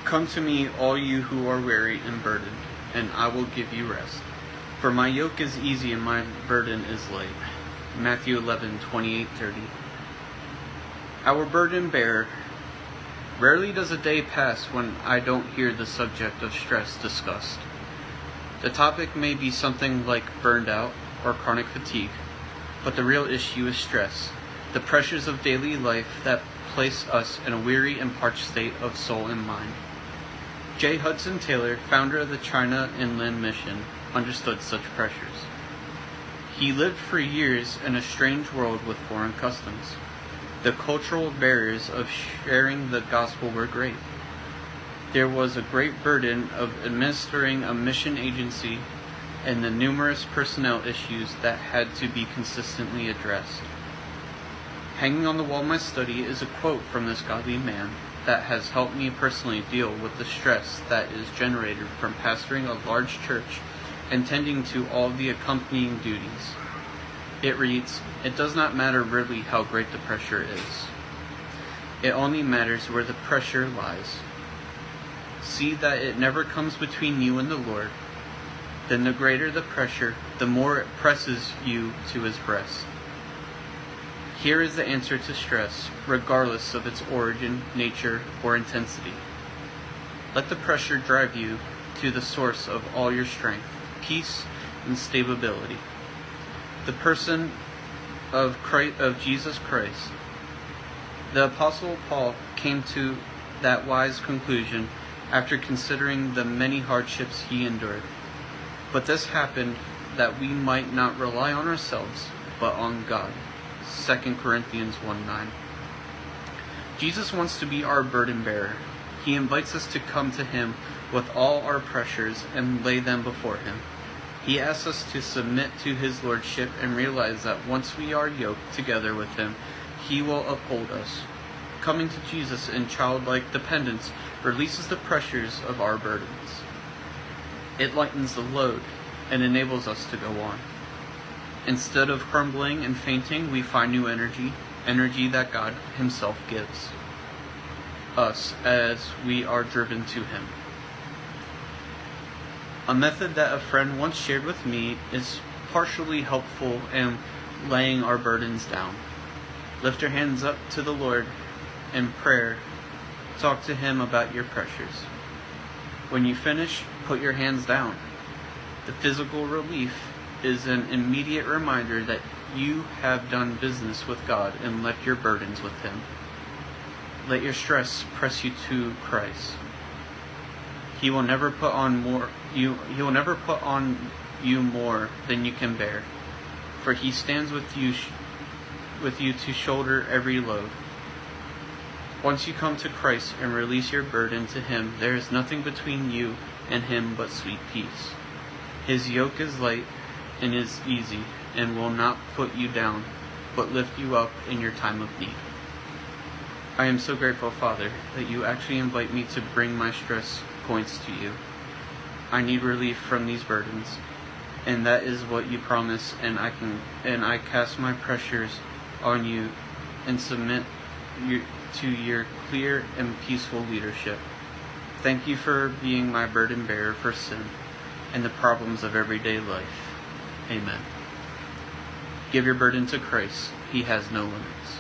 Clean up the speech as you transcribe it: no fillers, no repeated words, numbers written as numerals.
Come to me, all you who are weary and burdened, and I will give you rest. For my yoke is easy and my burden is light. Matthew 11:28-30. Our burden bearer. Rarely does a day pass when I don't hear the subject of stress discussed. The topic may be something like burned out or chronic fatigue, but the real issue is stress, the pressures of daily life that place us in a weary and parched state of soul and mind. J. Hudson Taylor, founder of the China Inland Mission, understood such pressures. He lived for years in a strange world with foreign customs. The cultural barriers of sharing the gospel were great. There was a great burden of administering a mission agency and the numerous personnel issues that had to be consistently addressed. Hanging on the wall of my study is a quote from this godly man that has helped me personally deal with the stress that is generated from pastoring a large church and tending to all the accompanying duties. It reads, "It does not matter really how great the pressure is. It only matters where the pressure lies. See that it never comes between you and the Lord. Then the greater the pressure, the more it presses you to his breast. Here is the answer to stress, regardless of its origin, nature, or intensity. Let the pressure drive you to the source of all your strength, peace, and stability. The person of Jesus Christ. The Apostle Paul came to that wise conclusion after considering the many hardships he endured. But this happened that we might not rely on ourselves, but on God. 2 Corinthians 1:9. Jesus wants to be our burden bearer. He invites us to come to him with all our pressures and lay them before him. He asks us to submit to his lordship and realize that once we are yoked together with him, he will uphold us. Coming to Jesus in childlike dependence releases the pressures of our burdens. It lightens the load and enables us to go on. Instead of crumbling and fainting, we find new energy that God himself gives us as we are driven to him. A method that a friend once shared with me is partially helpful in laying our burdens down. Lift your hands up to the Lord in prayer. Talk to him about your pressures. When you finish, put your hands down. The physical relief is an immediate reminder that you have done business with God and left your burdens with him. Let your stress press you to Christ. He will never put on you more than you can bear, for he stands with you to shoulder every load. Once you come to Christ and release your burden to him, there is nothing between you and him but sweet peace. His yoke is light and is easy, and will not put you down, but lift you up in your time of need. I am so grateful, Father, that you actually invite me to bring my stress points to you. I need relief from these burdens, and that is what you promise, and I cast my pressures on you and submit to your clear and peaceful leadership. Thank you for being my burden bearer for sin and the problems of everyday life. Amen. Give your burden to Christ. He has no limits.